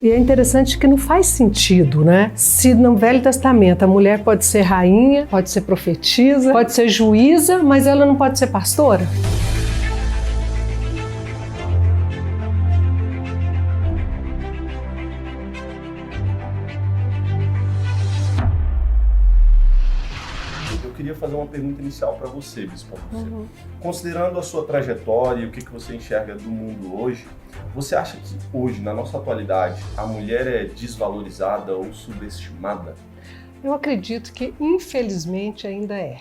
E é interessante que não faz sentido, né? Se no Velho Testamento a mulher pode ser rainha, pode ser profetisa, pode ser juíza, mas ela não pode ser pastora? Eu queria fazer uma pergunta inicial para você, Bispo. Considerando a sua trajetória e o que você enxerga do mundo hoje, você acha que hoje, na nossa atualidade, a mulher é desvalorizada ou subestimada? Eu acredito que, infelizmente, ainda é.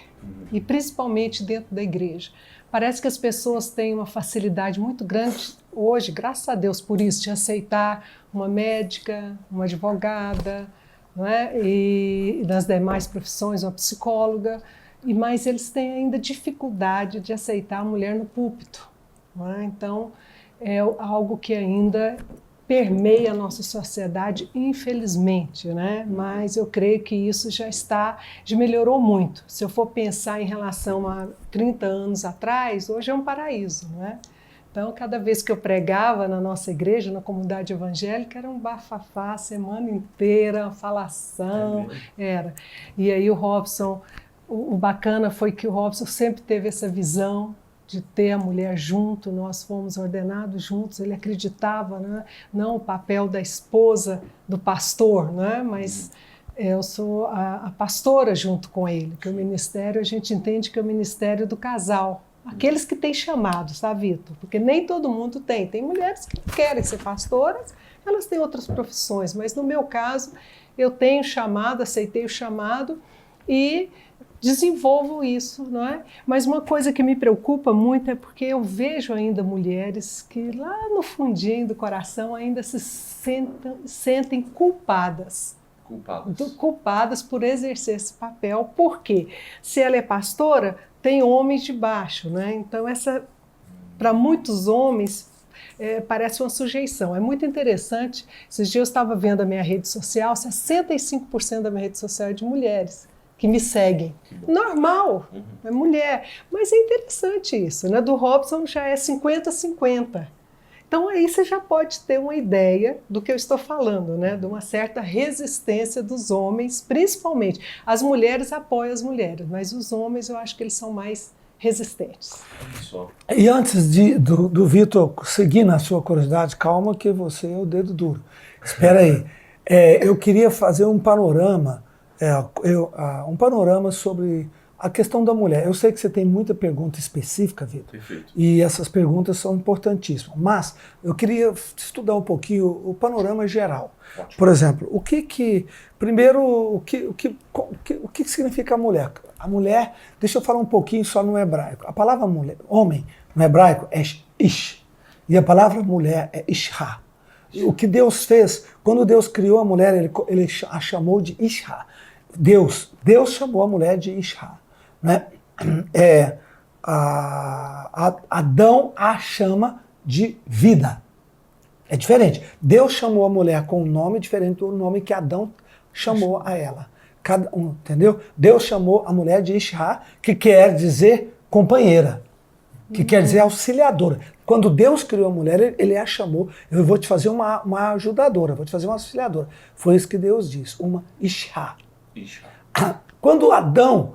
E principalmente dentro da igreja. Parece que as pessoas têm uma facilidade muito grande hoje, graças a Deus por isso, de aceitar uma médica, uma advogada, não é? E nas demais profissões, uma psicóloga, mas eles têm ainda dificuldade de aceitar a mulher no púlpito. Não é? Então, é algo que ainda permeia a nossa sociedade, infelizmente, né? Mas eu creio que isso já melhorou muito. Se eu for pensar em relação a 30 anos atrás, hoje é um paraíso, né? Então, cada vez que eu pregava na nossa igreja, na comunidade evangélica, era um bafafá a semana inteira, uma falação, era. E aí o Robson, o bacana foi que o Robson sempre teve essa visão de ter a mulher junto, nós fomos ordenados juntos, ele acreditava, né? Não o papel da esposa do pastor, né? Mas eu sou a pastora junto com ele, que o ministério, a gente entende que é o ministério do casal. Aqueles que têm chamado, sabe, Vitor? Porque nem todo mundo tem. Tem mulheres que querem ser pastoras, elas têm outras profissões, mas no meu caso, eu tenho chamado, aceitei o chamado e desenvolvo isso, não é? Mas uma coisa que me preocupa muito é porque eu vejo ainda mulheres que lá no fundinho do coração ainda se sentem culpadas. Culpadas por exercer esse papel. Por quê? Se ela é pastora, tem homens debaixo, né? Então, para muitos homens, parece uma sujeição. É muito interessante. Esses dias eu estava vendo a minha rede social, 65% da minha rede social é de mulheres que me seguem. Normal, é mulher. Mas é interessante isso, né? Do Robson já é 50-50. Então aí você já pode ter uma ideia do que eu estou falando, né? De uma certa resistência dos homens, principalmente. As mulheres apoiam as mulheres, mas os homens eu acho que eles são mais resistentes. E antes do Vitor seguir na sua curiosidade, calma que você é o dedo duro. Espera aí. Eu queria fazer um panorama, um panorama sobre a questão da mulher. Eu sei que você tem muita pergunta específica, Vitor. Perfeito. E essas perguntas são importantíssimas. Mas eu queria estudar um pouquinho o panorama geral. Ótimo. Por exemplo, primeiro, o que significa a mulher? A mulher, deixa eu falar um pouquinho só no hebraico. A palavra mulher, homem, no hebraico é ish. E a palavra mulher é isha. O que Deus fez, quando Deus criou a mulher, ele a chamou de isha. Deus chamou a mulher de isha. Né? Adão a chama de vida. É diferente. Deus chamou a mulher com um nome diferente do nome que Adão chamou a ela. Cada um, entendeu? Deus chamou a mulher de Isha, que quer dizer companheira, que quer dizer auxiliadora. Quando Deus criou a mulher, ele a chamou, eu vou te fazer uma ajudadora, vou te fazer uma auxiliadora. Foi isso que Deus disse, uma Isha. Quando Adão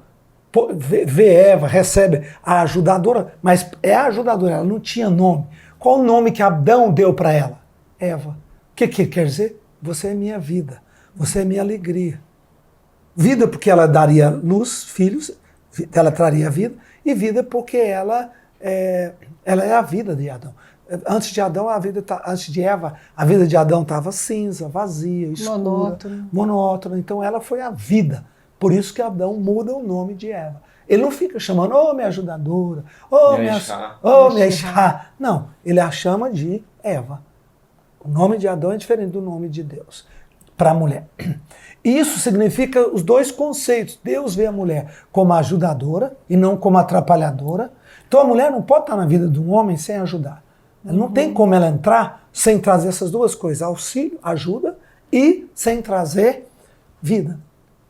vê Eva, recebe a ajudadora, mas é a ajudadora, ela não tinha nome. Qual o nome que Adão deu para ela? Eva. O que quer dizer? Você é minha vida, você é minha alegria. Vida porque ela daria luz, filhos, ela traria vida, e vida porque ela é a vida de Adão. Antes de Adão, antes de Eva, a vida de Adão estava cinza, vazia, escura, monótona. Então ela foi a vida. Por isso que Adão muda o nome de Eva. Ele não fica chamando, minha ajudadora, minha Isha. Não, ele a chama de Eva. O nome de Adão é diferente do nome de Deus para a mulher. Isso significa os dois conceitos. Deus vê a mulher como ajudadora e não como atrapalhadora. Então a mulher não pode estar na vida de um homem sem ajudar. Não tem como ela entrar sem trazer essas duas coisas, auxílio, ajuda, e sem trazer vida.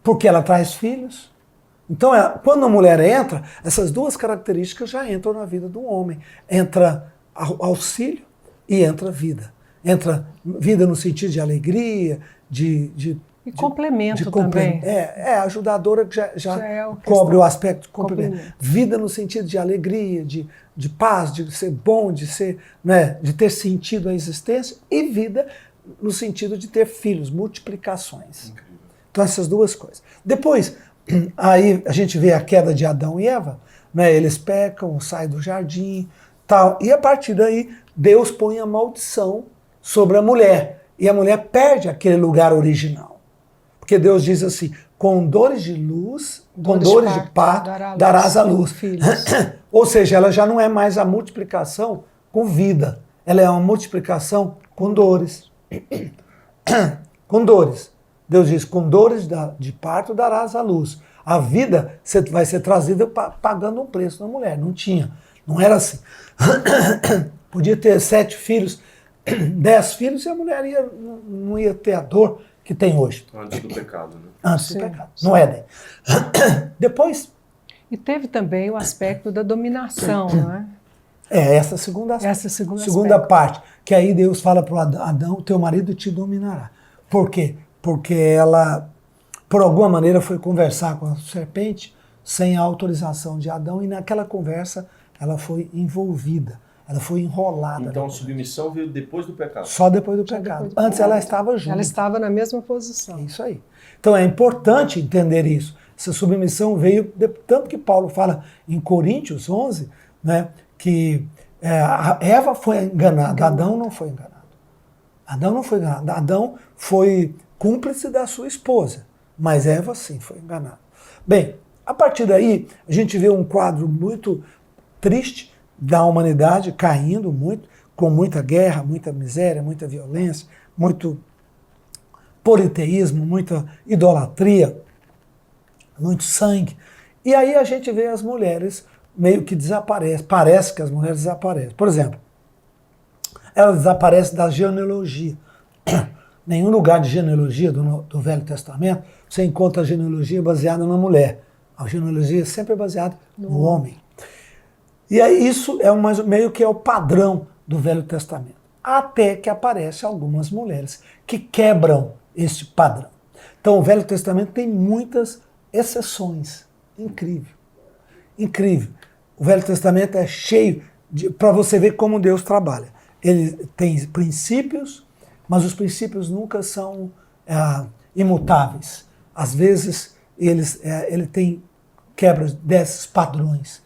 Porque ela traz filhos. Então, quando a mulher entra, essas duas características já entram na vida do homem. Entra auxílio e entra vida. entra vida no sentido de alegria, de complemento também. A ajudadora que já é cobre o aspecto de complemento. Vida no sentido de alegria, de paz, de ser bom, de ser, né, de ter sentido a existência, e vida no sentido de ter filhos, multiplicações. Incrível. Então essas duas coisas. Depois, aí a gente vê a queda de Adão e Eva, né, eles pecam, saem do jardim, tal, e a partir daí Deus põe a maldição sobre a mulher, e a mulher perde aquele lugar original. Porque Deus diz assim, com dores de luz, com dores de parto, darás à luz. Ou seja, ela já não é mais a multiplicação com vida, ela é uma multiplicação com dores. Com dores. Deus diz, com dores de parto darás à luz. A vida vai ser trazida pagando um preço na mulher. Não tinha, não era assim. Podia ter 7 filhos, 10 filhos, e a mulher não ia ter a dor que tem hoje. Antes do pecado, né? Antes do pecado. No Éden. Depois... E teve também o aspecto da dominação, não é? Essa segunda parte. Que aí Deus fala para Adão, teu marido te dominará. Por quê? Porque ela, por alguma maneira, foi conversar com a serpente sem a autorização de Adão, e naquela conversa ela foi envolvida. Ela foi enrolada. Então a submissão veio depois do pecado? Só depois do pecado. Antes ela estava junto. Ela estava na mesma posição. É isso aí. Então é importante entender isso. Essa submissão veio, tanto que Paulo fala em Coríntios 11, né, que a Eva foi enganada, Adão não foi enganado. Adão não foi enganado. Adão foi cúmplice da sua esposa, mas Eva sim foi enganada. Bem, a partir daí a gente vê um quadro muito triste da humanidade caindo muito, com muita guerra, muita miséria, muita violência, muito politeísmo, muita idolatria, muito sangue. E aí a gente vê as mulheres meio que desaparecem, parece que as mulheres desaparecem. Por exemplo, elas desaparecem da genealogia. Nenhum lugar de genealogia do Velho Testamento você encontra a genealogia baseada na mulher. A genealogia é sempre baseada no homem. E aí isso é meio que é o padrão do Velho Testamento. Até que aparecem algumas mulheres que quebram esse padrão. Então o Velho Testamento tem muitas exceções. Incrível. Incrível. O Velho Testamento é cheio para você ver como Deus trabalha. Ele tem princípios, mas os princípios nunca são imutáveis. Às vezes ele tem quebras desses padrões.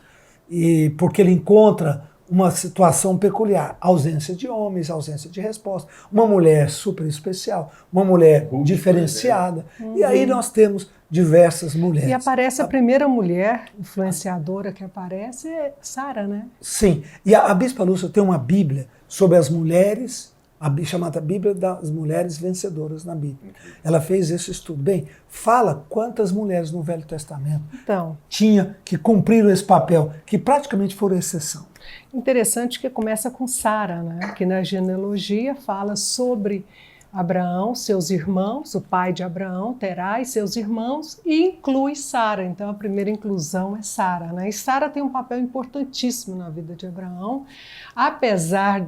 E porque ele encontra uma situação peculiar, ausência de homens, ausência de resposta, uma mulher super especial, uma mulher diferenciada, e aí nós temos diversas mulheres. E aparece a primeira mulher influenciadora que aparece, é Sara, né? Sim, e a Bispa Lúcia tem uma Bíblia sobre as mulheres, chamada Bíblia das Mulheres Vencedoras na Bíblia. Ela fez esse estudo. Bem, fala quantas mulheres no Velho Testamento tinha que cumpriram esse papel, que praticamente foram exceção. Interessante que começa com Sara, né? Que na genealogia fala sobre Abraão, seus irmãos, o pai de Abraão, Terá, e seus irmãos, e inclui Sara. Então a primeira inclusão é Sara, né? E Sara tem um papel importantíssimo na vida de Abraão, apesar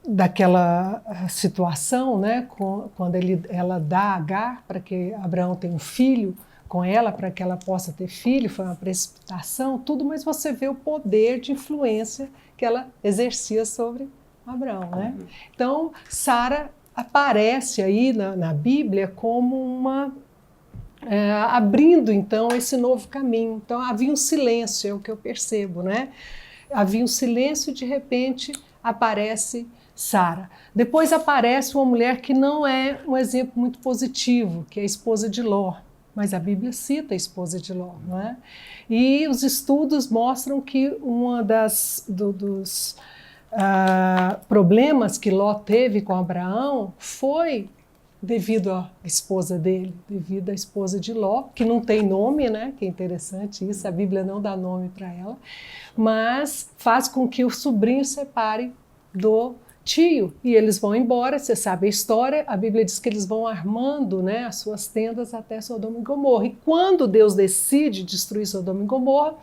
daquela situação, né, quando ela dá Agar para que Abraão tenha um filho com ela, para que ela possa ter filho, foi uma precipitação, tudo, mas você vê o poder de influência que ela exercia sobre Abraão, né? Então, Sara aparece aí na Bíblia como abrindo, então, esse novo caminho. Então, havia um silêncio, é o que eu percebo, né? Havia um silêncio e, de repente, aparece Sara. Depois aparece uma mulher que não é um exemplo muito positivo, que é a esposa de Ló. Mas a Bíblia cita a esposa de Ló, não é? E os estudos mostram que uma dos problemas que Ló teve com Abraão foi devido à esposa dele, devido à esposa de Ló, que não tem nome, né? Que é interessante isso, a Bíblia não dá nome para ela, mas faz com que o sobrinho separe do tio, e eles vão embora, você sabe a história, a Bíblia diz que eles vão armando, né, as suas tendas até Sodoma e Gomorra, e quando Deus decide destruir Sodoma e Gomorra,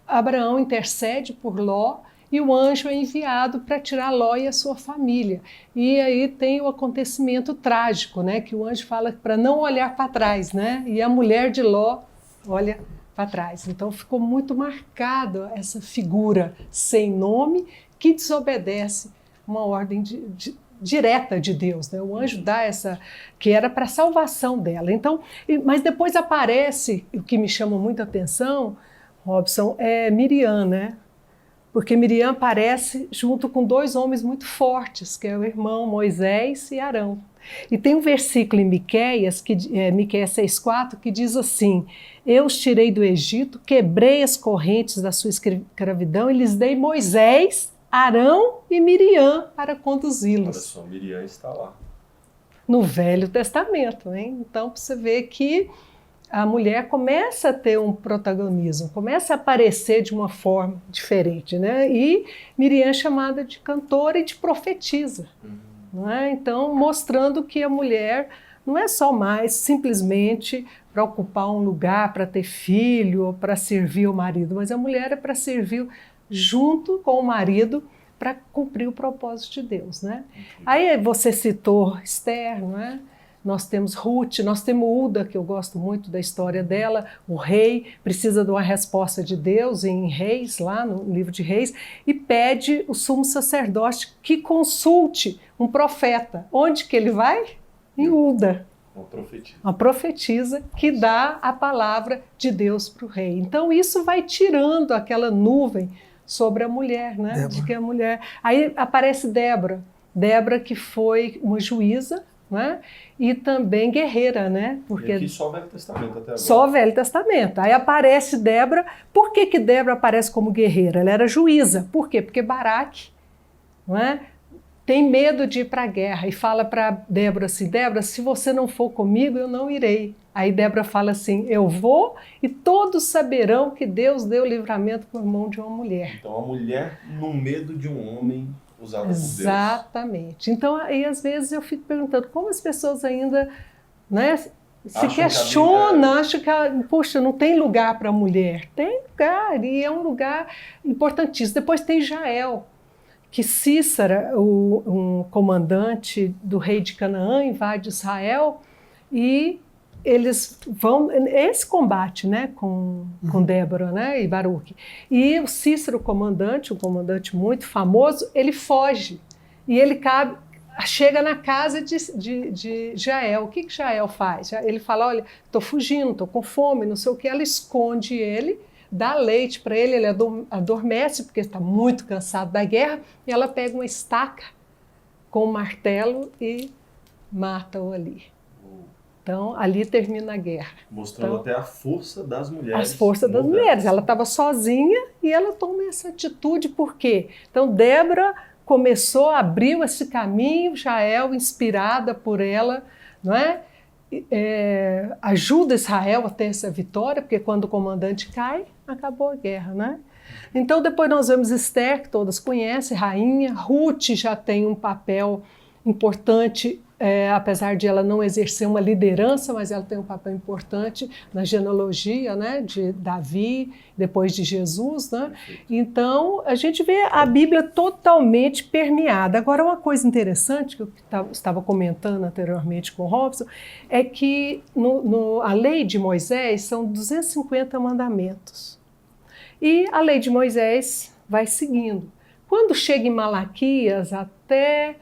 Abraão intercede por Ló e o anjo é enviado para tirar Ló e a sua família. E aí tem o acontecimento trágico, né, que o anjo fala para não olhar para trás, né, e a mulher de Ló olha para trás. Então ficou muito marcado essa figura sem nome que desobedece uma ordem direta de Deus, né? O anjo dá essa, que era para a salvação dela. Então, mas depois aparece, o que me chama muita atenção, Robson, é Miriam, né? Porque Miriam aparece junto com dois homens muito fortes, que é o irmão Moisés e Arão. E tem um versículo em Miqueias, Miqueias 6,4, que diz assim: eu os tirei do Egito, quebrei as correntes da sua escravidão e lhes dei Moisés, Arão e Miriam para conduzi-los. Olha só, Miriam está lá. No Velho Testamento, hein? Então, você vê que a mulher começa a ter um protagonismo, começa a aparecer de uma forma diferente, né? E Miriam é chamada de cantora e de profetisa. Não é? Então, mostrando que a mulher não é só mais simplesmente para ocupar um lugar, para ter filho ou para servir o marido, mas a mulher é para servir junto com o marido para cumprir o propósito de Deus, né? Aí você citou Esther, não é? Nós temos Ruth, nós temos Uda, que eu gosto muito da história dela. O rei precisa de uma resposta de Deus em Reis, lá no livro de Reis, e pede o sumo sacerdote que consulte um profeta. Onde que ele vai? Em Uda. Uma profetisa que dá a palavra de Deus para o rei. Então isso vai tirando aquela nuvem sobre a mulher, né? Débora. De que a mulher... Aí aparece Débora. Débora que foi uma juíza, né? E também guerreira, né? Porque aqui só o Velho Testamento até agora. Só o Velho Testamento. Aí aparece Débora. Por que Débora aparece como guerreira? Ela era juíza. Por quê? Porque Baraque, não é? Tem medo de ir para a guerra e fala para Débora assim: Débora, se você não for comigo, eu não irei. Aí Débora fala assim: eu vou e todos saberão que Deus deu livramento por mão de uma mulher. Então a mulher no medo de um homem usado por Deus. Exatamente. Então aí às vezes eu fico perguntando como as pessoas ainda, né, se questionam, acham que, puxa, não tem lugar para a mulher. Tem lugar, e é um lugar importantíssimo. Depois tem Jael, que Císara, um comandante do rei de Canaã, invade Israel e eles vão... Esse combate, né, com Débora, né, e Baruque. E o Cícero, um comandante muito famoso, ele foge. E ele chega na casa de Jael. O que Jael faz? Ele fala: olha, estou fugindo, estou com fome, não sei o que. Ela esconde ele, dá leite para ele, ele adormece porque está muito cansado da guerra, e ela pega uma estaca com um martelo e mata-o ali. Então, ali termina a guerra. Mostrando até a força das mulheres. As forças das mulheres. Ela estava sozinha e ela toma essa atitude. Por quê? Então, Débora abriu esse caminho, Jael, inspirada por ela, não é? Ajuda Israel a ter essa vitória, porque quando o comandante cai, acabou a guerra, né? Então depois nós vemos Esther, que todas conhecem, rainha. Ruth já tem um papel importante, apesar de ela não exercer uma liderança, mas ela tem um papel importante na genealogia, né, de Davi, depois de Jesus, né? Então a gente vê a Bíblia totalmente permeada. Agora, uma coisa interessante que eu estava comentando anteriormente com o Robson é que a lei de Moisés são 250 mandamentos e a lei de Moisés vai seguindo. Quando chega em Malaquias até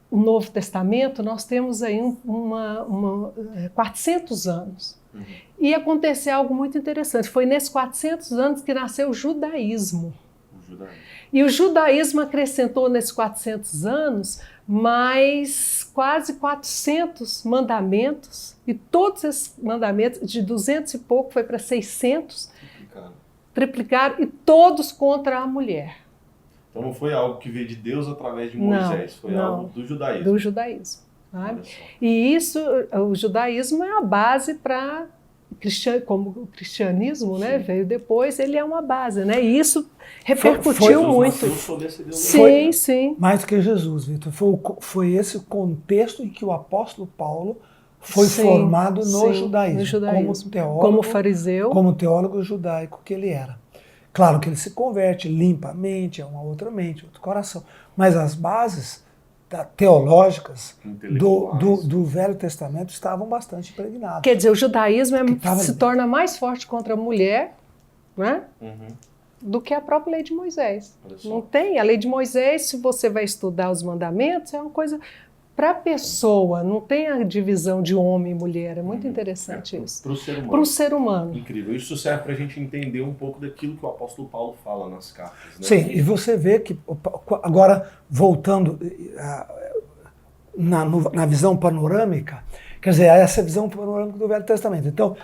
o Novo Testamento, nós temos aí 400 anos. Uhum. E aconteceu algo muito interessante. Foi nesses 400 anos que nasceu o judaísmo. E o judaísmo acrescentou nesses 400 anos mais quase 400 mandamentos. E todos esses mandamentos, de 200 e pouco, foi para 600. Triplicaram, e todos contra a mulher. Então não foi algo que veio de Deus através de Moisés, foi algo do judaísmo. Do judaísmo. Sabe? E isso, o judaísmo é a base para como o cristianismo, né, veio depois, ele é uma base, né? E isso repercutiu muito. Sim, sim. Mais do que Jesus, Vitor. Foi esse o contexto em que o apóstolo Paulo foi formado no judaísmo, como teólogo, como fariseu, como teólogo judaico que ele era. Claro que ele se converte, limpa a mente, é uma outra mente, outro coração. Mas as bases teológicas do Velho Testamento estavam bastante impregnadas. Quer dizer, o judaísmo se torna mais forte contra a mulher, né? Do que a própria lei de Moisés. Não tem. A lei de Moisés, se você vai estudar os mandamentos, é uma coisa para a pessoa, não tem a divisão de homem e mulher. É muito interessante isso. Para o ser humano. Para o ser humano. Incrível. Isso serve para a gente entender um pouco daquilo que o apóstolo Paulo fala nas cartas. Né? Sim, e você vê que, agora voltando na visão panorâmica, quer dizer, essa visão panorâmica do Velho Testamento. Então,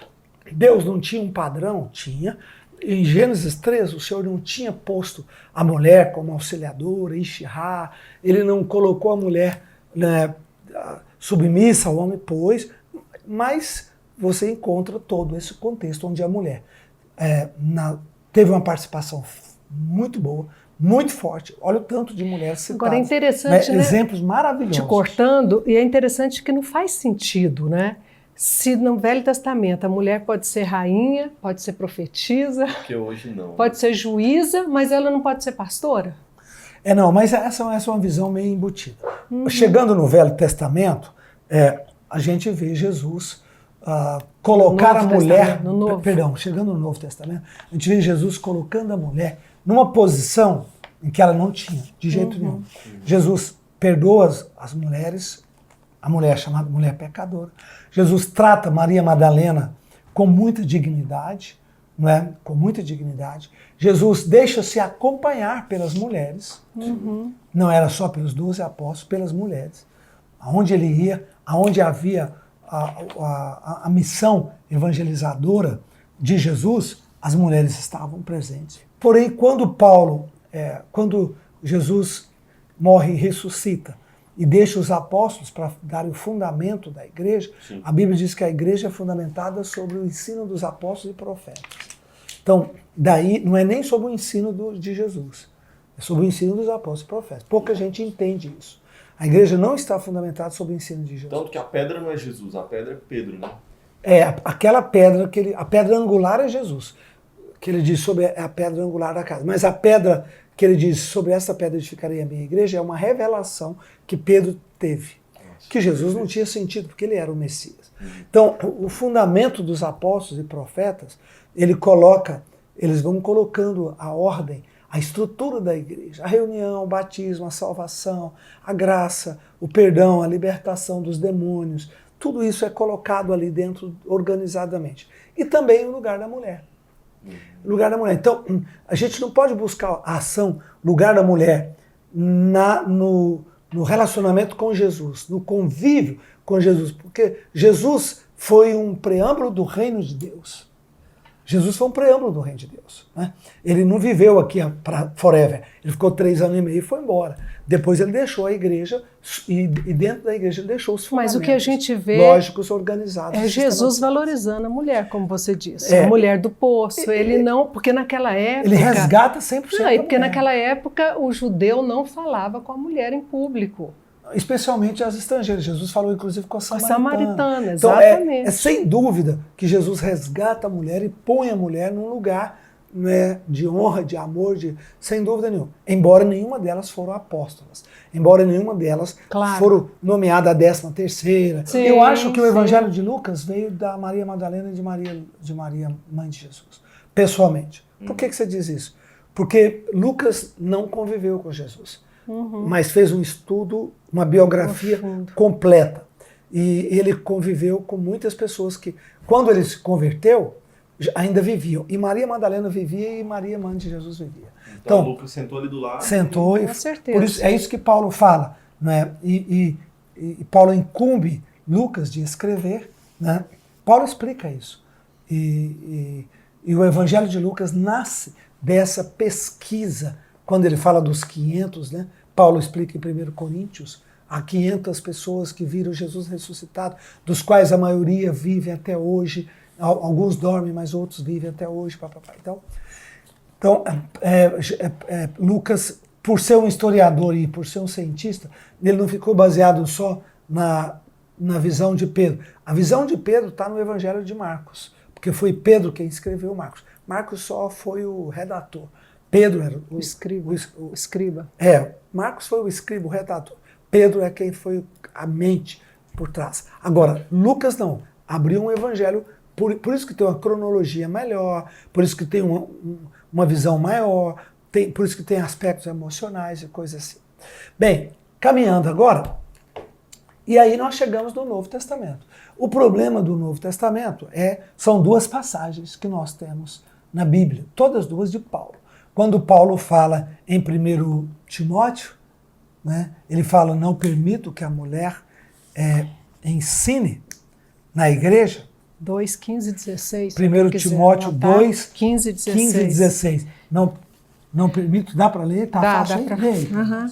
Deus não tinha um padrão? Tinha. Em Gênesis 3, o Senhor não tinha posto a mulher como auxiliadora, Ishihá, ele não colocou a mulher, né, submissa ao homem, pois, mas você encontra todo esse contexto onde a mulher teve uma participação muito boa, muito forte. Olha o tanto de mulheres citadas. Agora é interessante, né? Exemplos maravilhosos. Te cortando, e é interessante que não faz sentido, né? Se no Velho Testamento a mulher pode ser rainha, pode ser profetisa, porque hoje não. Pode ser juíza, mas ela não pode ser pastora? Não, mas essa é uma visão meio embutida. Chegando no Velho Testamento, a gente vê Jesus colocar a mulher... Chegando no Novo Testamento, a gente vê Jesus colocando a mulher numa posição em que ela não tinha, de jeito nenhum. Jesus perdoa as mulheres, a mulher chamada mulher pecadora. Jesus trata Maria Madalena com muita dignidade, não é? Com muita dignidade. Jesus deixa-se acompanhar pelas mulheres, não era só pelos 12 apóstolos, pelas mulheres. Aonde ele ia, aonde havia a missão evangelizadora de Jesus, as mulheres estavam presentes. Porém, quando Jesus morre e ressuscita, e deixa os apóstolos para dar o fundamento da igreja, sim, a Bíblia diz que a igreja é fundamentada sobre o ensino dos apóstolos e profetas. Então, daí não é nem sobre o ensino de Jesus, é sobre o ensino dos apóstolos e profetas. Pouca gente entende isso. A igreja não está fundamentada sobre o ensino de Jesus. Tanto que a pedra não é Jesus, a pedra é Pedro, né? Aquela pedra, a pedra angular é Jesus, que ele diz sobre a pedra angular da casa. Mas a pedra que ele diz, sobre essa pedra edificarei a minha igreja, é uma revelação que Pedro teve. Que Jesus não tinha sentido, porque ele era o Messias. Então, o fundamento dos apóstolos e profetas, eles vão colocando a ordem, a estrutura da igreja, a reunião, o batismo, a salvação, a graça, o perdão, a libertação dos demônios, tudo isso é colocado ali dentro organizadamente. E também o lugar da mulher. Lugar da mulher. Então, a gente não pode buscar a ação, lugar da mulher, no relacionamento com Jesus, no convívio com Jesus, porque Jesus foi um preâmbulo do reino de Deus. Jesus foi um preâmbulo do reino de Deus. Né? Ele não viveu aqui para forever. Ele ficou 3 anos e meio e foi embora. Depois ele deixou a igreja e dentro da igreja ele deixou os fundamentos. Mas o que a gente vê lógicos, organizados. É Jesus valorizando a mulher, como você disse. A mulher do poço. Ele não, porque naquela época... Ele resgata 100% não, porque naquela época o judeu não falava com a mulher em público. Especialmente as estrangeiras. Jesus falou inclusive com a samaritana. Samaritana, exatamente. Então sem dúvida que Jesus resgata a mulher e põe a mulher num lugar, né, de honra, de amor, sem dúvida nenhuma. Embora nenhuma delas foram apóstolas. Embora nenhuma delas foram nomeada a 13ª. Sim, eu acho que o Evangelho de Lucas veio da Maria Madalena e de Maria, mãe de Jesus. Pessoalmente. Por que você diz isso? Porque Lucas não conviveu com Jesus. Mas fez um estudo, uma biografia completa. E ele conviveu com muitas pessoas que, quando ele se converteu, ainda viviam. E Maria Madalena vivia e Maria, mãe de Jesus, vivia. Então Lucas sentou ali do lado. Sentou com certeza. Por isso, é isso que Paulo fala. Né? E Paulo incumbe Lucas de escrever. Né? Paulo explica isso. E o Evangelho de Lucas nasce dessa pesquisa. Quando ele fala dos 500, né? Paulo explica em 1 Coríntios, há 500 pessoas que viram Jesus ressuscitado, dos quais a maioria vive até hoje, alguns dormem, mas outros vivem até hoje. Então Lucas, por ser um historiador e por ser um cientista, ele não ficou baseado só na visão de Pedro. A visão de Pedro está no Evangelho de Marcos, porque foi Pedro quem escreveu Marcos. Marcos só foi o redator. Pedro era O escriba. O escriba. Marcos foi o escriba, o redator. Pedro é quem foi a mente por trás. Agora, Lucas não. Abriu um evangelho, por isso que tem uma cronologia melhor, por isso que tem uma visão maior, por isso que tem aspectos emocionais e coisas assim. Bem, caminhando agora, e aí nós chegamos no Novo Testamento. O problema do Novo Testamento são duas passagens que nós temos na Bíblia, todas duas de Paulo. Quando Paulo fala em 1 Timóteo, né, ele fala, não permito que a mulher ensine na igreja. 2, 15 e 16. 1 Timóteo 2, 15 e 16. 15 e 16. Não permito, dá para ler? Tá fácil dá aí? para ler.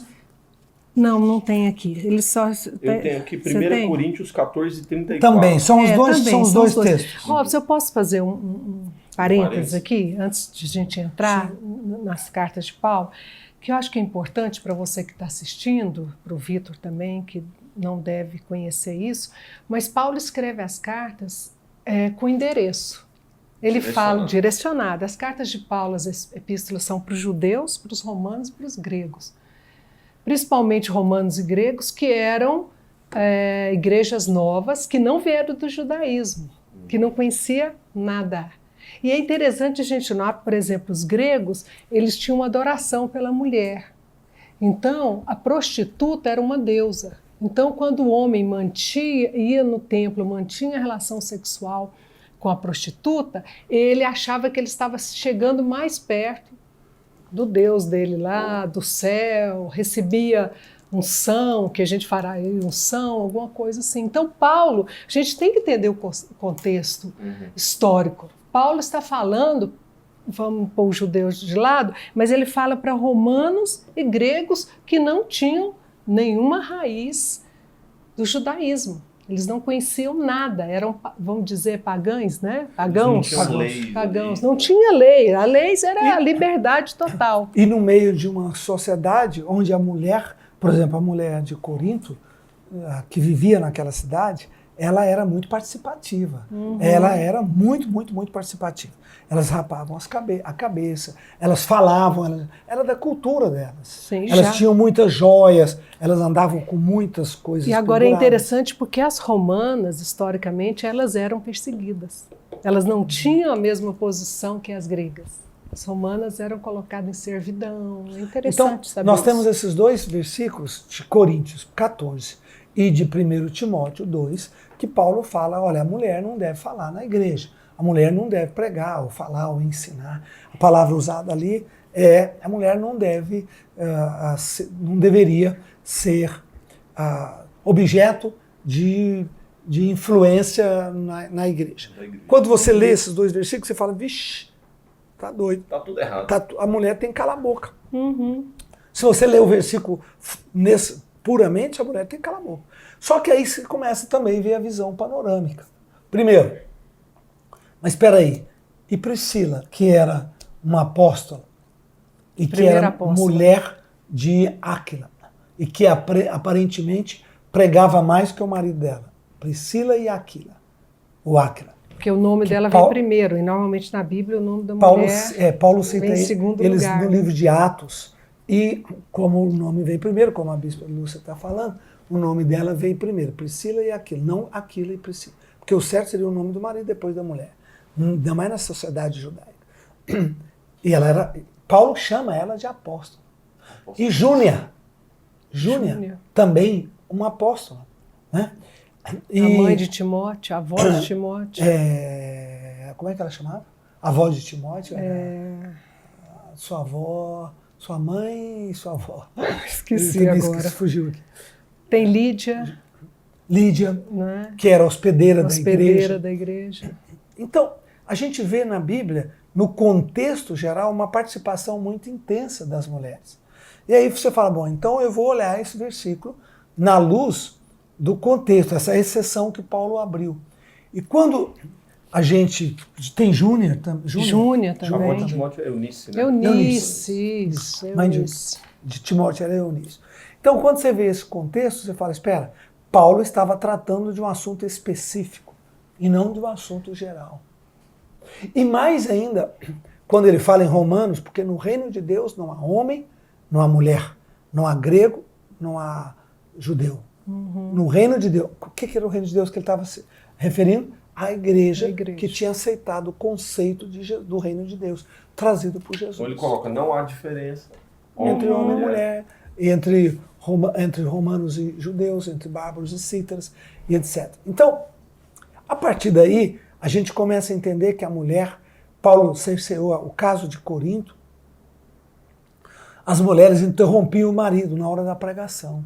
Não tem aqui. Ele só. Eu tenho aqui 1 Coríntios 14 e 34. Também, são os dois textos. Robson, eu posso fazer um parênteses aqui, antes de a gente entrar nas cartas de Paulo, que eu acho que é importante para você que está assistindo, para o Vitor também, que não deve conhecer isso, mas Paulo escreve as cartas com endereço. Ele fala direcionado. As cartas de Paulo, as epístolas, são para os judeus, para os romanos e para os gregos. Principalmente romanos e gregos, que eram igrejas novas, que não vieram do judaísmo, que não conhecia nada. E é interessante a gente notar, por exemplo, os gregos, eles tinham uma adoração pela mulher. Então, a prostituta era uma deusa. Então, quando o homem ia no templo, mantinha relação sexual com a prostituta, ele achava que ele estava chegando mais perto do Deus dele lá, do céu, recebia unção, que a gente fará unção, alguma coisa assim. Então, Paulo, a gente tem que entender o contexto histórico. Paulo está falando, vamos pôr os judeus de lado, mas ele fala para romanos e gregos que não tinham nenhuma raiz do judaísmo. Eles não conheciam nada, eram, vamos dizer, pagãos, né? Pagãos. Pagãos. Não tinha lei. A lei era a liberdade total. E no meio de uma sociedade onde a mulher, por exemplo, a mulher de Corinto, que vivia naquela cidade, ela era muito participativa. Ela era muito, muito, muito participativa. Elas rapavam a cabeça, elas falavam, era da cultura delas. Sim, elas tinham muitas joias, elas andavam com muitas coisas. E agora é interessante porque as romanas, historicamente, elas eram perseguidas. Elas não tinham a mesma posição que as gregas. As romanas eram colocadas em servidão. É interessante saber nós isso. temos esses dois versículos de Coríntios 14 e de 1 Timóteo 2, que Paulo fala, olha, a mulher não deve falar na igreja, a mulher não deve pregar, ou falar, ou ensinar. A palavra usada ali a mulher não deve, não deveria ser objeto de influência na igreja. Quando você lê esses dois versículos, você fala, vixe, tá doido. Tá tudo errado. A mulher tem que calar a boca. Se você ler o versículo puramente, a mulher tem que calar a boca. Só que aí você começa também a ver a visão panorâmica. Primeiro, mas espera aí, e Priscila, que era uma apóstola, e que era mulher de Áquila, e que aparentemente pregava mais que o marido dela, Priscila e Áquila, o Áquila. Porque o nome dela vem primeiro, e normalmente na Bíblia o nome da mulher Paulo cita vem em segundo eles lugar. No livro de Atos, e como o nome vem primeiro, como a bispa Lúcia está falando, o nome dela veio primeiro, Priscila e Aquila, não Aquila e Priscila. Porque o certo seria o nome do marido depois da mulher. Ainda mais na sociedade judaica. E Paulo chama ela de apóstola. E Júnia também uma apóstola. Né? A mãe de Timóteo, a avó de Timóteo. Como é que ela chamava? A avó de Timóteo? Sua avó, sua mãe e sua avó. Esqueci agora. Fugiu aqui. Tem Lídia, né? Que era hospedeira da igreja. Então, a gente vê na Bíblia, no contexto geral, uma participação muito intensa das mulheres. E aí você fala, bom, então eu vou olhar esse versículo na luz do contexto, essa exceção que Paulo abriu. E quando a gente tem Júnia também. A avó de Timóteo é Eunice, né? Eunice, isso. Mãe de Timóteo era Eunice. Então, quando você vê esse contexto, você fala, espera, Paulo estava tratando de um assunto específico e não de um assunto geral. E mais ainda, quando ele fala em Romanos, porque no reino de Deus não há homem, não há mulher, não há grego, não há judeu. No reino de Deus, o que era o reino de Deus que ele estava se referindo? A igreja que tinha aceitado o conceito do reino de Deus, trazido por Jesus. Então ele coloca, não há diferença entre homem e mulher, entre romanos e judeus, entre bárbaros e cítaras, e etc. Então, a partir daí, a gente começa a entender que a mulher, Paulo cerceou o caso de Corinto, as mulheres interrompiam o marido na hora da pregação.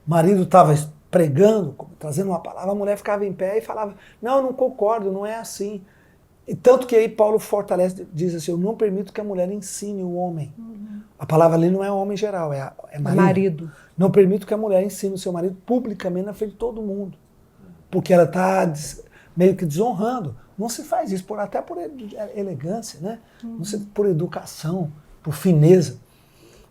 O marido estava pregando, trazendo uma palavra, a mulher ficava em pé e falava, não, eu não concordo, não é assim. E tanto que aí Paulo fortalece, diz assim, eu não permito que a mulher ensine o homem. A palavra ali não é homem geral, é marido. Não permito que a mulher ensine o seu marido publicamente na frente de todo mundo. Porque ela está meio que desonrando. Não se faz isso, até por elegância, né? Não se, por educação, por fineza.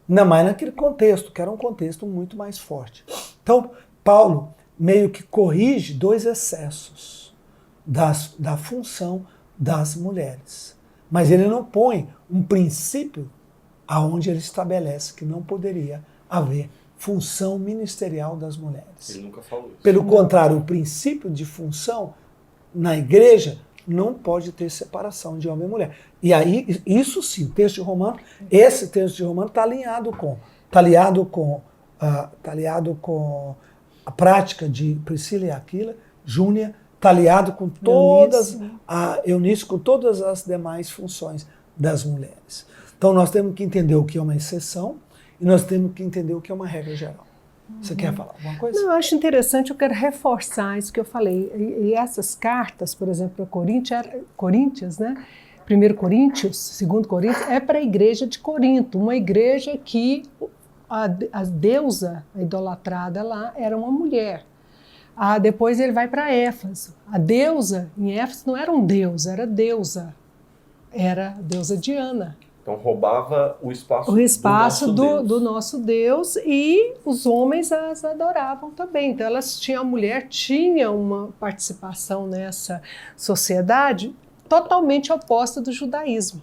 Ainda mais naquele contexto, que era um contexto muito mais forte. Então, Paulo meio que corrige dois excessos da função das mulheres. Mas ele não põe um princípio aonde ele estabelece que não poderia haver função ministerial das mulheres. Ele nunca falou isso. Pelo contrário, o princípio de função na igreja não pode ter separação de homem e mulher. E aí, isso sim, esse texto de Romano está alinhado com a prática de Priscila e Aquila, Júnia, está alinhado com Eunice, com todas as demais funções das mulheres. Então nós temos que entender o que é uma exceção e nós temos que entender o que é uma regra geral. Você quer falar alguma coisa? Não, eu acho interessante, eu quero reforçar isso que eu falei. E essas cartas, por exemplo, para Coríntios, né? 1 Coríntios, 2 Coríntios, é para a igreja de Corinto, uma igreja que a deusa idolatrada lá era uma mulher. Depois ele vai para Éfeso. A deusa em Éfeso não era um deus, era deusa. Era a deusa Diana. Então roubava o espaço do nosso Deus, e os homens as adoravam também. Então a mulher tinha uma participação nessa sociedade totalmente oposta do judaísmo,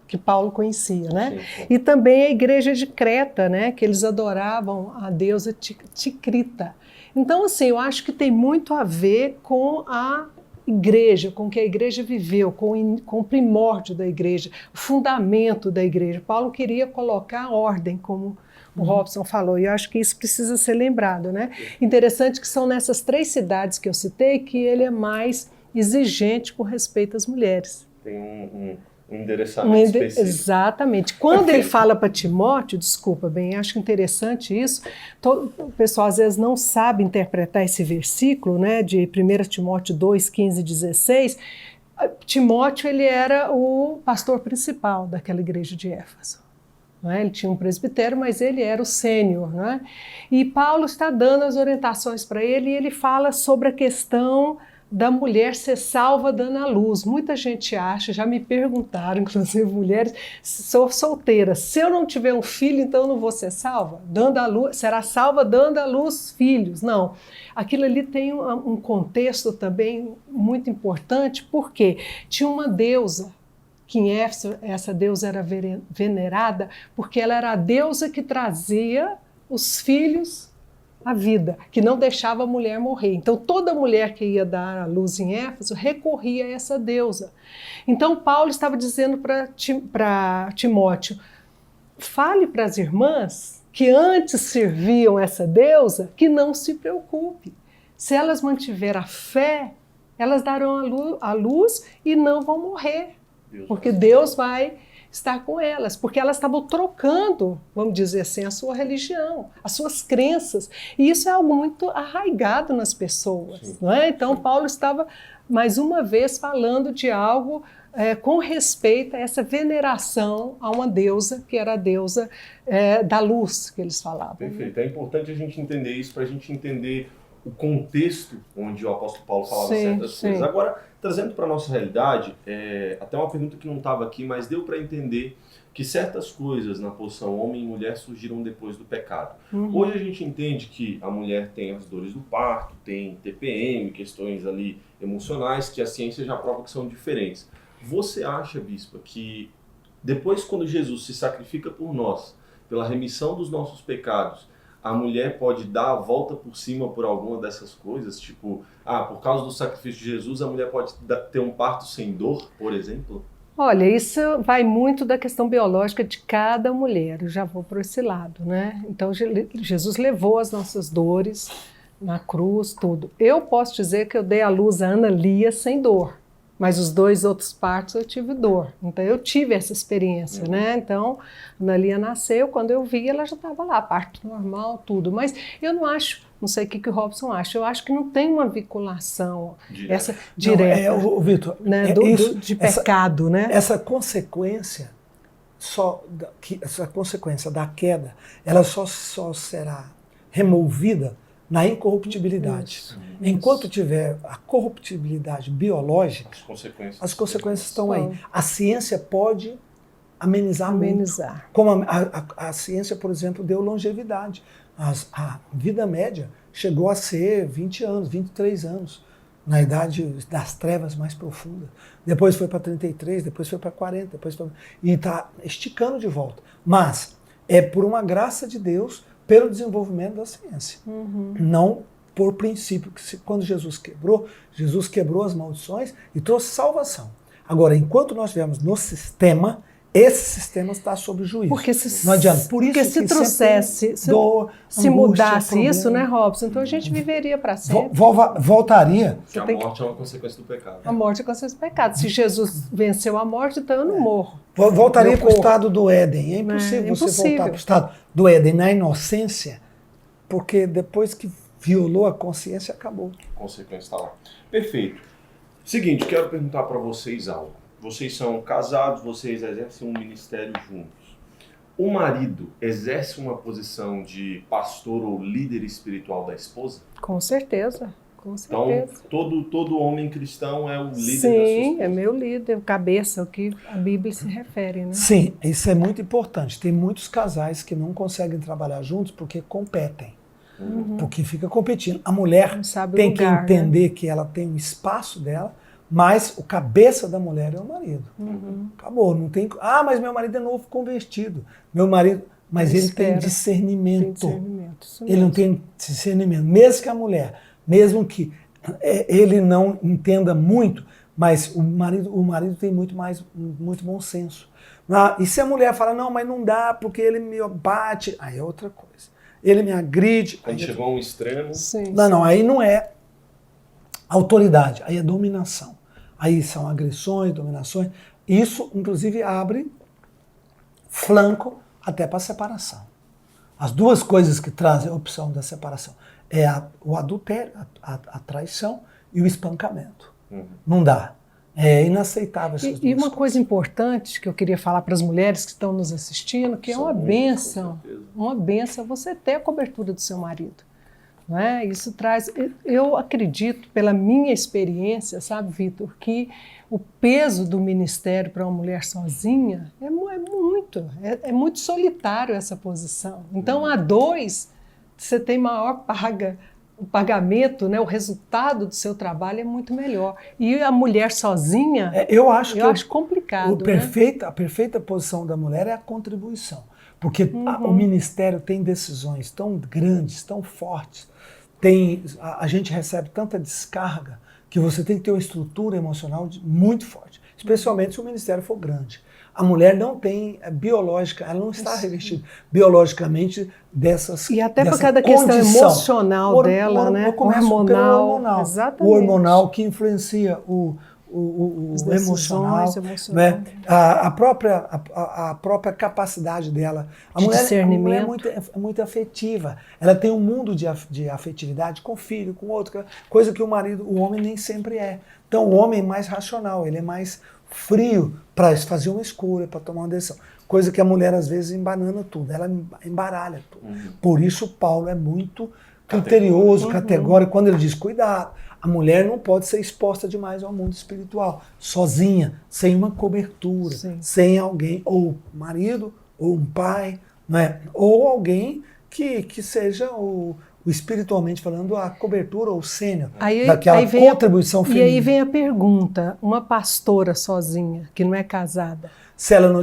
que Paulo conhecia, né? Sim. E também a igreja de Creta, né? Que eles adoravam a deusa Ticrita. Então, assim, eu acho que tem muito a ver com a igreja, com o que a igreja viveu, com o primórdio da igreja, o fundamento da igreja. Paulo queria colocar ordem, como o Robson falou, e eu acho que isso precisa ser lembrado, né? Interessante que são nessas 3 cidades que eu citei que ele é mais exigente com respeito às mulheres. Tem um endereçamento específico. Exatamente. Quando ele fala para Timóteo, desculpa, bem, acho interessante isso, o pessoal às vezes não sabe interpretar esse versículo, né, de 1 Timóteo 2, 15 e 16. Timóteo, ele era o pastor principal daquela igreja de Éfeso. Não é? Ele tinha um presbitério, mas ele era o sênior. Não é? E Paulo está dando as orientações para ele, e ele fala sobre a questão da mulher ser salva dando à luz. Muita gente acha, já me perguntaram, inclusive mulheres, sou solteira, se eu não tiver um filho, então eu não vou ser salva? Dando à luz, será salva dando à luz filhos? Não. Aquilo ali tem um contexto também muito importante, porque tinha uma deusa, que em Éfeso essa deusa era venerada, porque ela era a deusa que trazia os filhos a vida, que não deixava a mulher morrer. Então, toda mulher que ia dar à luz em Éfeso recorria a essa deusa. Então, Paulo estava dizendo para Timóteo, fale para as irmãs que antes serviam essa deusa, que não se preocupe. Se elas mantiverem a fé, elas darão à luz e não vão morrer, porque Deus vai estar com elas, porque elas estavam trocando, vamos dizer assim, a sua religião, as suas crenças, e isso é algo muito arraigado nas pessoas, não é? Então Paulo estava, mais uma vez, falando de algo com respeito a essa veneração a uma deusa, que era a deusa da luz, que eles falavam. Perfeito, é importante a gente entender isso, para a gente entender o contexto onde o apóstolo Paulo falava certas coisas. Agora, trazendo para a nossa realidade, até uma pergunta que não estava aqui, mas deu para entender que certas coisas na posição homem e mulher surgiram depois do pecado. Hoje a gente entende que a mulher tem as dores do parto, tem TPM, questões ali emocionais, que a ciência já prova que são diferentes. Você acha, bispa, que depois quando Jesus se sacrifica por nós, pela remissão dos nossos pecados, a mulher pode dar a volta por cima por alguma dessas coisas? Tipo, por causa do sacrifício de Jesus, a mulher pode ter um parto sem dor, por exemplo? Olha, isso vai muito da questão biológica de cada mulher. Eu já vou por esse lado, né? Então, Jesus levou as nossas dores na cruz, tudo. Eu posso dizer que eu dei à luz a Ana Lia sem dor. Mas os 2 outros partos eu tive dor. Então eu tive essa experiência, né? Então, a Ana Lia nasceu, quando eu vi, ela já estava lá, parto normal, tudo. Mas eu não acho, não sei o que o Robson acha, eu acho que não tem uma vinculação direta, Vitor, né? De pecado, né? Essa consequência, essa consequência da queda, ela só será removida na incorruptibilidade. Isso. Enquanto tiver a corruptibilidade biológica, as consequências estão aí. A ciência pode amenizar. Muito. Como a ciência, por exemplo, deu longevidade. A vida média chegou a ser 20 anos, 23 anos, na idade das trevas mais profundas. Depois foi para 33, depois foi para 40, e está esticando de volta. Mas é por uma graça de Deus, pelo desenvolvimento da ciência. Não por princípio, que quando Jesus quebrou as maldições e trouxe salvação. Agora, enquanto nós estivermos no sistema, esse sistema está sob juízo. Não adianta. Por isso porque se trouxesse, se mudasse isso, né, Robson? Então a gente viveria para sempre. Voltaria. Porque a morte é uma consequência do pecado. A morte é uma consequência do pecado. Se Jesus venceu a morte, então eu não morro. Voltaria para o estado do Éden. É impossível você voltar para o estado do Éden na inocência, porque depois que violou a consciência, acabou. A consequência está lá. Perfeito. Seguinte, quero perguntar para vocês algo. Vocês são casados, vocês exercem um ministério juntos. O marido exerce uma posição de pastor ou líder espiritual da esposa? Com certeza. Com certeza. Então, todo homem cristão é o líder da sua Sim, esposa? é meu líder, cabeça, o que a Bíblia se refere, né? Sim, isso é muito importante. Tem muitos casais que não conseguem trabalhar juntos porque competem. Porque fica competindo. A mulher tem que entender que ela tem um espaço dela, mas o cabeça da mulher é o marido. Acabou, não tem. Mas meu marido é novo convertido. Meu marido. Mas ele tem discernimento. Ele não tem discernimento. Mesmo que a mulher, mesmo que ele não entenda muito, mas o marido tem muito bom senso. E se a mulher fala, não, mas não dá, porque ele me bate, aí é outra coisa. Ele me agride. Quando chegou a um extremo. Não, aí não é autoridade, aí é dominação. Aí são agressões, dominações. Isso, inclusive, abre flanco até para a separação. As duas coisas que trazem a opção da separação é o adultério, a traição e o espancamento. Não dá. É inaceitável essas duas coisas. E uma coisa importante que eu queria falar para as mulheres que estão nos assistindo, que é uma bênção você ter a cobertura do seu marido. Não é? Isso traz, eu acredito, pela minha experiência, sabe, Vitor, que o peso do ministério para uma mulher sozinha é muito solitário essa posição. Então, a 2, você tem maior o pagamento, né, o resultado do seu trabalho é muito melhor. E a mulher sozinha, eu acho complicado. A perfeita posição da mulher é a contribuição. Porque o ministério tem decisões tão grandes, tão fortes, a gente recebe tanta descarga que você tem que ter uma estrutura emocional muito forte, especialmente se o ministério for grande. A mulher não tem biológica, ela não está revestida biologicamente dessas E até por causa da questão emocional dela, né? Hormonal. Exatamente. O hormonal que influencia o emocional, né? a própria capacidade dela. A mulher é muito afetiva. Ela tem um mundo de afetividade com o filho, com outro, coisa que o homem nem sempre é. Então o homem é mais racional, ele é mais frio para fazer uma escolha, para tomar uma decisão. Coisa que a mulher às vezes embanana tudo, ela embaralha tudo. Por isso Paulo é muito criterioso, categórico, quando ele diz, cuidado, a mulher não pode ser exposta demais ao mundo espiritual, sozinha, sem uma cobertura, sem alguém, ou marido, ou um pai, né? Ou alguém que seja o o espiritualmente falando, a cobertura ou sênior Aí daquela vem contribuição E feminina. aí vem a pergunta, uma pastora sozinha, que não é casada. Se ela não,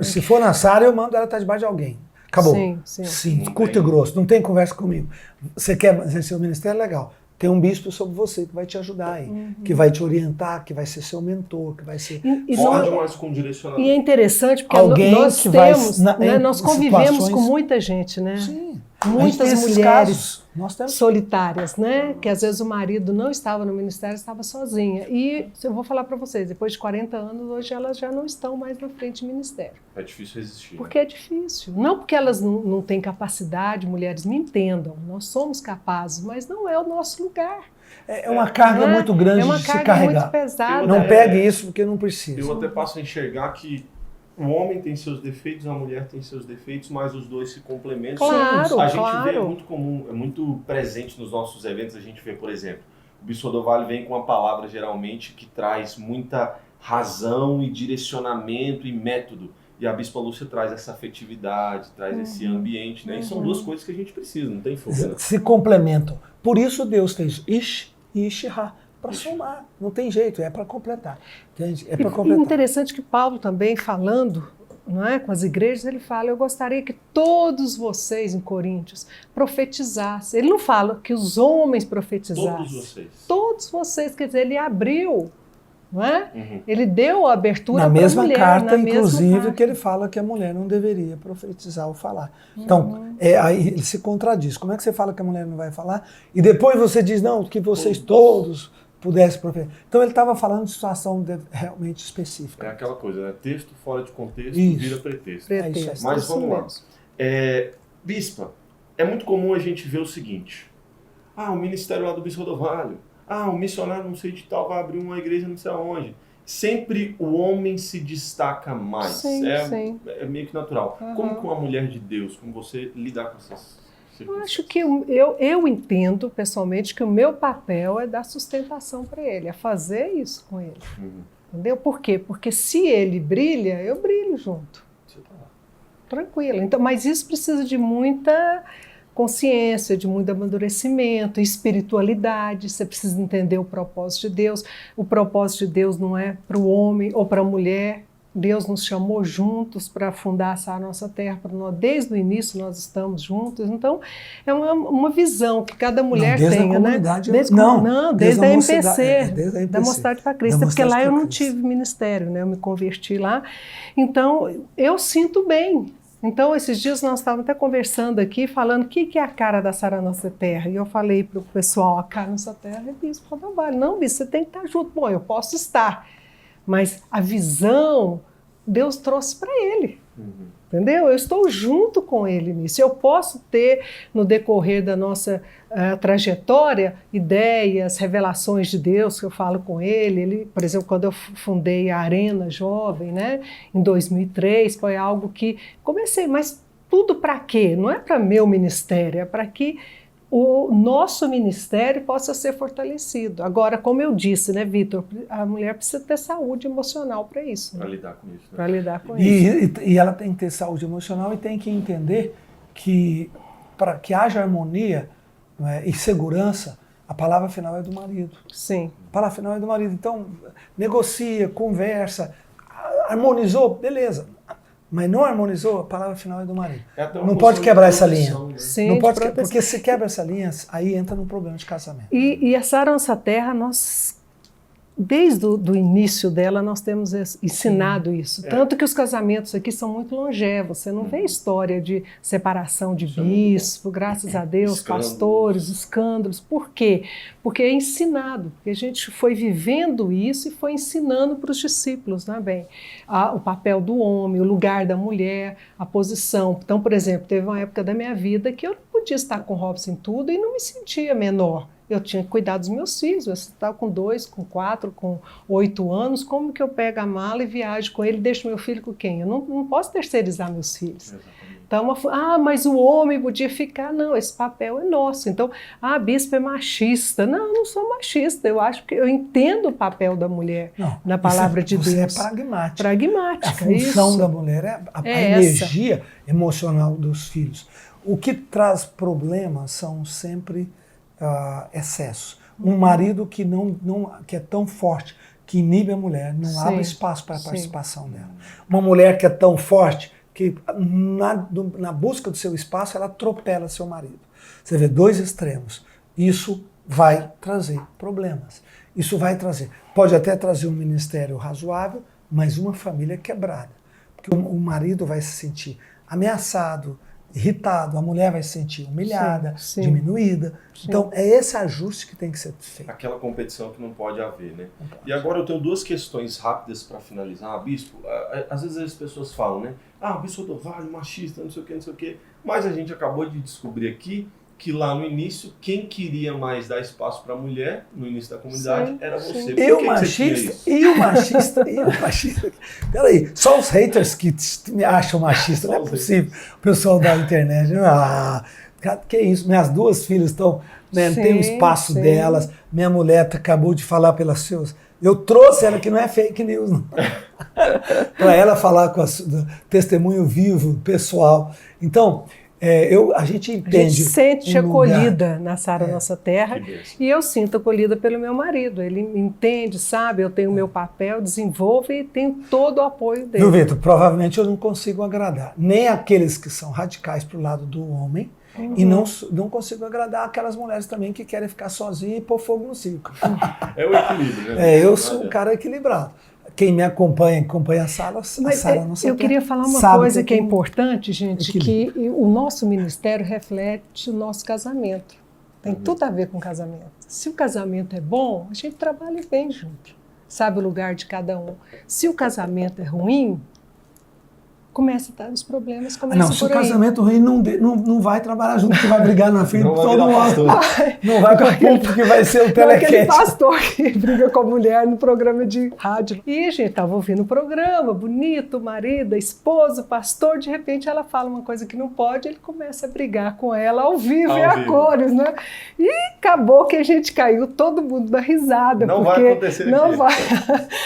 se for na Sara, eu mando ela estar debaixo de alguém. Acabou. Sim. Curto e grosso, não tem conversa comigo. Você quer exercer o ministério? Legal. Tem um bispo sobre você que vai te ajudar aí, que vai te orientar, que vai ser seu mentor, que vai ser... Pode, mas com direcionamento. E é interessante porque Alguém nós que vai temos, nós convivemos com muita gente, né? Sim. Muitas mulheres nós temos solitárias, né? Que às vezes o marido não estava no ministério, estava sozinha. E eu vou falar para vocês, depois de 40 anos, hoje elas já não estão mais na frente do ministério. É difícil resistir. Porque é difícil. Não porque elas não têm capacidade, mulheres, me entendam. Nós somos capazes, mas não é o nosso lugar. É uma carga muito grande de se carregar. É uma carga muito pesada. Não pegue isso porque não precisa. Eu até passo a enxergar que o homem tem seus defeitos, a mulher tem seus defeitos, mas os dois se complementam. Claro, a gente vê, é muito comum, é muito presente nos nossos eventos, a gente vê, por exemplo, o Bispo Odovalho vem com uma palavra geralmente que traz muita razão e direcionamento e método. E a Bispa Lúcia traz essa afetividade, traz esse ambiente, né? E são duas coisas que a gente precisa, não tem fogo. Se complementam. Por isso Deus fez Ish e Ishihá. Para somar, não tem jeito, é para completar. Entende? É para completar. E interessante que Paulo também falando, não é, com as igrejas, ele fala, eu gostaria que todos vocês em Coríntios profetizassem. Ele não fala que os homens profetizassem. Todos vocês. Todos vocês, quer dizer, ele abriu, não é? Ele deu a abertura na para a mesma mulher. carta, na inclusive, mesma carta. que ele fala que a mulher não deveria profetizar ou falar. Então, aí ele se contradiz. Como é que você fala que a mulher não vai falar? E depois você diz, não, que vocês todos pudessem profetizar. Então ele estava falando de situação realmente específica. É aquela coisa, né? Texto fora de contexto Isso. vira pretexto. Pretexto. Mas Isso vamos lá. mesmo. Bispa, é muito comum a gente ver o seguinte. O ministério lá do Bispo Odovalho. O missionário não sei de tal vai abrir uma igreja não sei aonde. Sempre o homem se destaca mais. Sim. É meio que natural. Como com uma mulher de Deus, como você lidar com essas... Eu acho que eu entendo, pessoalmente, que o meu papel é dar sustentação para ele, é fazer isso com ele. Entendeu? Por quê? Porque se ele brilha, eu brilho junto. Você tá lá. Tranquilo. Então, mas isso precisa de muita consciência, de muito amadurecimento, espiritualidade. Você precisa entender o propósito de Deus. O propósito de Deus não é para o homem ou para a mulher. Deus nos chamou juntos para fundar essa nossa terra, desde o início nós estamos juntos. Então, é uma visão que cada mulher tenha, né? Desde a MPC, da Mocidade para Cristo, porque lá eu não tive ministério, né? Eu me converti lá. Então, eu sinto bem. Então, esses dias nós estávamos até conversando aqui, falando o que é a cara da Sara Nossa Terra. E eu falei para o pessoal, a cara da nossa terra é Bispo Odovalho. Não, Bispo, você tem que estar junto. Bom, eu posso estar. Mas a visão, Deus trouxe para ele, entendeu? Eu estou junto com ele nisso. Eu posso ter, no decorrer da nossa trajetória, ideias, revelações de Deus que eu falo com ele. Ele, por exemplo, quando eu fundei a Arena Jovem, né, em 2003, foi algo que comecei, mas tudo para quê? Não é para meu ministério, é para que o nosso ministério possa ser fortalecido. Agora, como eu disse, né, Vitor, a mulher precisa ter saúde emocional para isso. Para lidar com isso. Né? Para lidar com isso. E ela tem que ter saúde emocional e tem que entender que, para que haja harmonia, né, e segurança, a palavra final é do marido. Sim. A palavra final é do marido. Então, negocia, conversa, harmonizou, beleza. Mas não harmonizou, a palavra final é do marido. Não pode quebrar essa linha. Né? Sim, não pode, porque se quebra essa linha, aí entra num problema de casamento. E a Sara Nossa Terra, nós, desde o início dela, nós temos ensinado isso. Tanto que os casamentos aqui são muito longevos. Você não vê história de separação de bispo, graças a Deus, pastores, escândalos. Por quê? Porque é ensinado. Porque a gente foi vivendo isso e foi ensinando para os discípulos, né, bem? O papel do homem, o lugar da mulher, a posição. Então, por exemplo, teve uma época da minha vida que eu não podia estar com o Robson em tudo e não me sentia menor. Eu tinha que cuidar dos meus filhos. Eu estava com 2, com 4, com 8 anos. Como que eu pego a mala e viajo com ele e deixo meu filho com quem? Eu não posso terceirizar meus filhos. Exatamente. Então, mas o homem podia ficar. Não, esse papel é nosso. Então, bispo é machista. Não, eu não sou machista. Eu acho que eu entendo o papel da mulher na palavra de Deus. Você é pragmática. Pragmática. A função da mulher é a energia emocional dos filhos. O que traz problemas são sempre excessos. Um marido que que é tão forte, que inibe a mulher, não abre espaço para a participação dela. Uma mulher que é tão forte, que na busca do seu espaço, ela atropela seu marido. Você vê dois extremos. Isso vai trazer problemas. Isso vai trazer. Pode até trazer um ministério razoável, mas uma família quebrada. Porque o marido vai se sentir ameaçado, irritado, a mulher vai se sentir humilhada, diminuída. Então, é esse ajuste que tem que ser feito. Aquela competição que não pode haver, né? E agora eu tenho duas questões rápidas para finalizar. Bispo, às vezes as pessoas falam, né? Ah, o Bispo Odovalho, machista, não sei o quê, não sei o quê. Mas a gente acabou de descobrir aqui que lá no início, quem queria mais dar espaço para a mulher, no início da comunidade, era você. E o machista. Peraí, só os haters que me acham machista, não é possível. O pessoal da internet, que isso, minhas duas filhas estão, né, tem o espaço delas, minha mulher acabou de falar pelas seus. Eu trouxe ela que não é fake news, não. Para ela falar com o testemunho vivo, pessoal. Então, a gente entende. A gente sente acolhida na Sara Nossa Terra, e eu sinto acolhida pelo meu marido. Ele entende, sabe? Eu tenho o meu papel, desenvolvo e tenho todo o apoio dele. Viu, Vitor? Provavelmente eu não consigo agradar nem aqueles que são radicais para o lado do homem, e não consigo agradar aquelas mulheres também que querem ficar sozinhas e pôr fogo no circo. É o equilíbrio, né? Eu sou um cara equilibrado. Quem me acompanha a Sara eu queria falar uma coisa que é importante, gente, que o nosso ministério reflete o nosso casamento. Tem tudo a ver com o casamento. Se o casamento é bom, a gente trabalha bem junto. Sabe o lugar de cada um. Se o casamento é ruim, começa a dar os problemas, começa por aí. Se o casamento ruim não vai trabalhar junto, que vai brigar na frente de todo mundo. Não vai para público, que vai ser o telequete. Aquele pastor que briga com a mulher no programa de rádio. E a gente estava ouvindo o programa, bonito, marido, esposo, pastor, de repente ela fala uma coisa que não pode, ele começa a brigar com ela ao vivo e a cores, né? E acabou que a gente caiu, todo mundo da risada. Não porque vai acontecer aqui. Não vai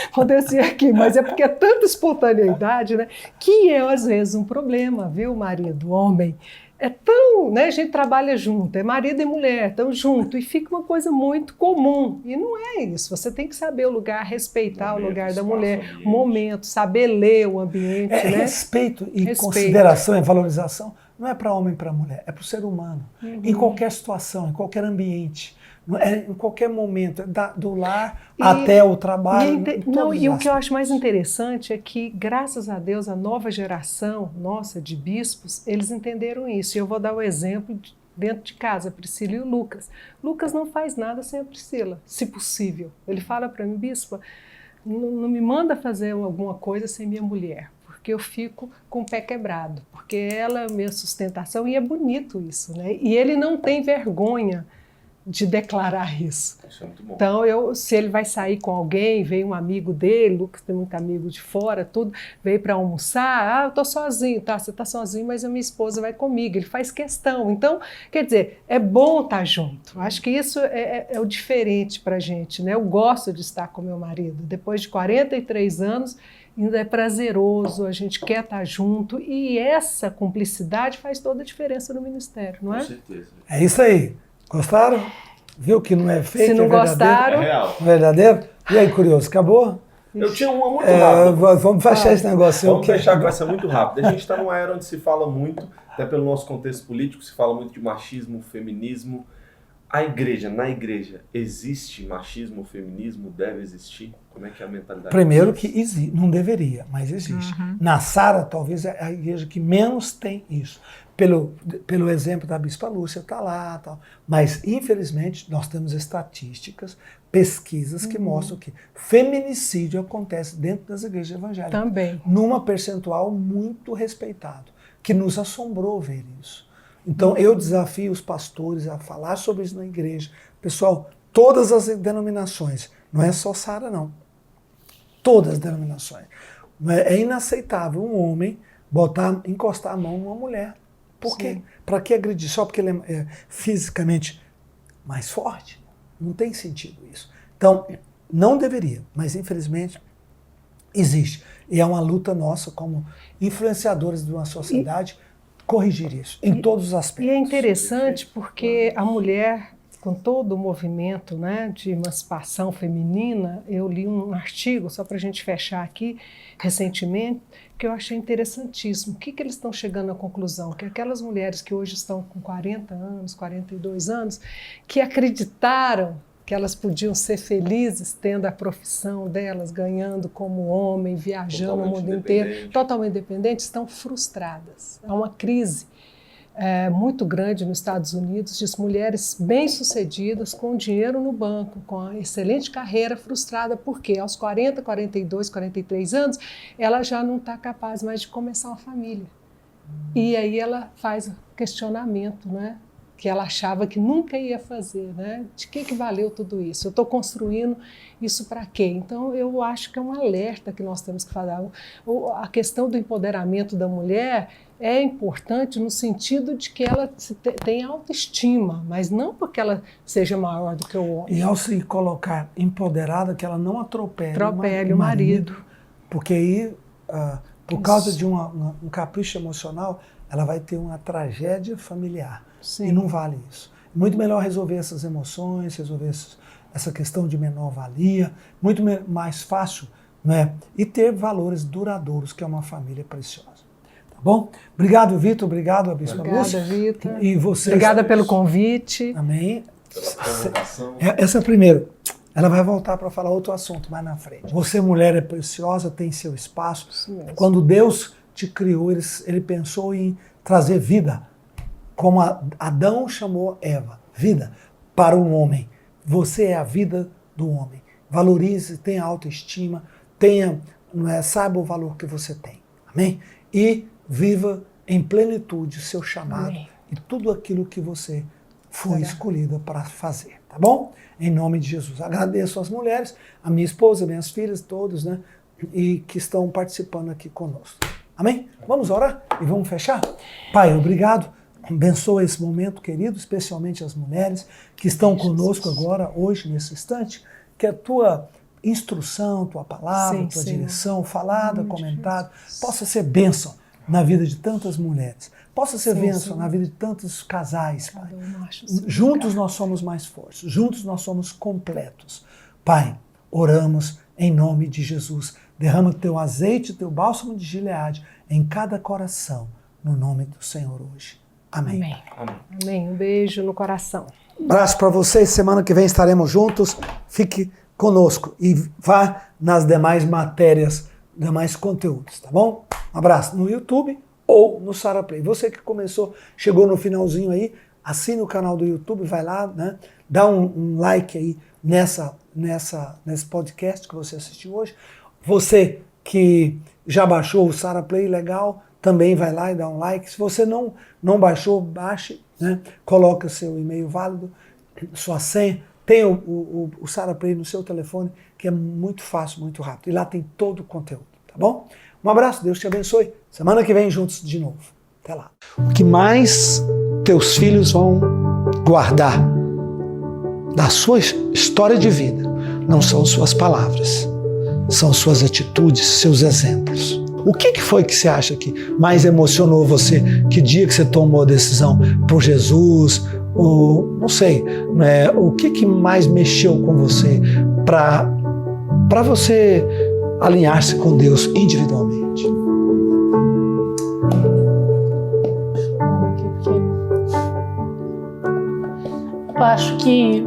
acontecer aqui, mas é porque é tanta espontaneidade, né? Que às vezes um problema, viu, marido, homem, é tão, né, a gente trabalha junto, é marido e mulher, estão junto, e fica uma coisa muito comum, e não é isso, você tem que saber o lugar, respeitar o lugar da mulher, o momento, saber ler o ambiente, né? Respeito e consideração e valorização não é para homem e para mulher, é para o ser humano, em qualquer situação, em qualquer ambiente. Em qualquer momento, do lar até o trabalho. E o que eu acho mais interessante é que, graças a Deus, a nova geração nossa de bispos, eles entenderam isso. E eu vou dar o exemplo dentro de casa, a Priscila e o Lucas. Lucas não faz nada sem a Priscila, se possível. Ele fala para mim, bispa, não me manda fazer alguma coisa sem minha mulher, porque eu fico com o pé quebrado, porque ela é a minha sustentação, e é bonito isso, né? E ele não tem vergonha de declarar isso. Isso é muito bom. Então, se ele vai sair com alguém, veio um amigo dele, Lucas tem muito amigo de fora, tudo, veio para almoçar, eu tô sozinho, tá, você tá sozinho, mas a minha esposa vai comigo, ele faz questão. Então, quer dizer, é bom estar junto. Acho que isso é o diferente pra gente, né? Eu gosto de estar com meu marido. Depois de 43 anos, ainda é prazeroso, a gente quer estar junto, e essa cumplicidade faz toda a diferença no ministério, não é? Com certeza. É isso aí. Gostaram? Viu que não é fake, se não gostaram, é real. Verdadeiro? E aí, curioso, acabou? Eu tinha uma muito rápida. Vamos fechar esse negócio. Vamos fechar com essa muito rápida. A gente está numa era onde se fala muito, até pelo nosso contexto político, se fala muito de machismo, feminismo. Na igreja, existe machismo, feminismo? Deve existir? Como é que é a mentalidade? Primeiro que existe, não deveria, mas existe. Na Sara, talvez, é a igreja que menos tem isso. Pelo exemplo da Bispa Lúcia, está lá, tal. Mas, infelizmente, nós temos estatísticas, pesquisas que mostram que feminicídio acontece dentro das igrejas evangélicas. Também. Numa percentual muito respeitado, que nos assombrou ver isso. Então, eu desafio os pastores a falar sobre isso na igreja. Pessoal, todas as denominações, não é só Sara, não. Todas as denominações. É inaceitável um homem encostar a mão numa mulher. Por quê? Para que agredir? Só porque ele é fisicamente mais forte? Não tem sentido isso. Então, não deveria, mas infelizmente existe. E é uma luta nossa como influenciadores de uma sociedade corrigir isso em todos os aspectos. E é interessante porque a mulher, com todo o movimento, né, de emancipação feminina, eu li um artigo, só para a gente fechar aqui, recentemente, que eu achei interessantíssimo. O que eles estão chegando à conclusão? Que aquelas mulheres que hoje estão com 40 anos, 42 anos, que acreditaram que elas podiam ser felizes tendo a profissão delas, ganhando como homem, viajando o mundo inteiro, totalmente independentes, estão frustradas. Há uma crise muito grande nos Estados Unidos de mulheres bem-sucedidas, com dinheiro no banco, com uma excelente carreira, frustrada, porque aos 40, 42, 43 anos, ela já não está capaz mais de começar uma família. E aí ela faz questionamento, né? Que ela achava que nunca ia fazer, né? De que valeu tudo isso? Eu estou construindo isso para quê? Então, eu acho que é um alerta que nós temos que fazer. A questão do empoderamento da mulher é importante no sentido de que ela tenha autoestima, mas não porque ela seja maior do que o homem. E ao se colocar empoderada, que ela não atropele o marido. Porque aí, por causa de um capricho emocional, ela vai ter uma tragédia familiar. Sim. E não vale isso. Muito melhor resolver essas emoções, resolver essa questão de menor valia, muito mais fácil, né? E ter valores duradouros, que é uma família preciosa. Tá bom? Obrigado, Vitor. Obrigado, a Bispa Lúcia. Obrigada, Vitor. E você. Obrigada pelo convite. Amém. Provocação. Essa é a primeira. Ela vai voltar para falar outro assunto mais na frente. Você, mulher, é preciosa, tem seu espaço. Quando Deus te criou, ele pensou em trazer vida, como Adão chamou Eva, vida para um homem. Você é a vida do homem. Valorize, tenha autoestima, saiba o valor que você tem. Amém? E viva em plenitude o seu chamado. Amém. E tudo aquilo que você foi escolhida para fazer. Tá bom? Em nome de Jesus. Agradeço às mulheres, a minha esposa, minhas filhas, todos, né? E que estão participando aqui conosco. Amém? Vamos orar e vamos fechar? Pai, obrigado. Abençoa esse momento, querido, especialmente as mulheres que estão conosco agora, hoje, nesse instante. Que a tua instrução, tua palavra, tua direção, falada, comentada, possa ser bênção na vida de tantas mulheres. Possa ser bênção na vida de tantos casais, Pai. Juntos nós somos mais fortes, juntos nós somos completos. Pai, oramos em nome de Jesus. Derrama teu azeite, teu bálsamo de Gileade em cada coração, no nome do Senhor hoje. Amém. Amém. Amém. Amém. Um beijo no coração. Abraço para vocês. Semana que vem estaremos juntos. Fique conosco e vá nas demais matérias, demais conteúdos, tá bom? Um abraço no YouTube ou no Sara Play. Você que chegou no finalzinho aí, assine o canal do YouTube, vai lá, né? Dá um like aí nesse podcast que você assistiu hoje. Você que já baixou o Sara Play, legal, também vai lá e dá um like. Se você não baixou, baixe, né? Coloca seu e-mail válido, sua senha. Tem o Sara Play no seu telefone, que é muito fácil, muito rápido. E lá tem todo o conteúdo, tá bom? Um abraço, Deus te abençoe. Semana que vem juntos de novo. Até lá. O que mais teus filhos vão guardar da sua história de vida não são suas palavras, são suas atitudes, seus exemplos. O que foi que você acha que mais emocionou você? Que dia que você tomou a decisão por Jesus? Ou, não sei, né? O que mais mexeu com você para você alinhar-se com Deus individualmente? Eu acho que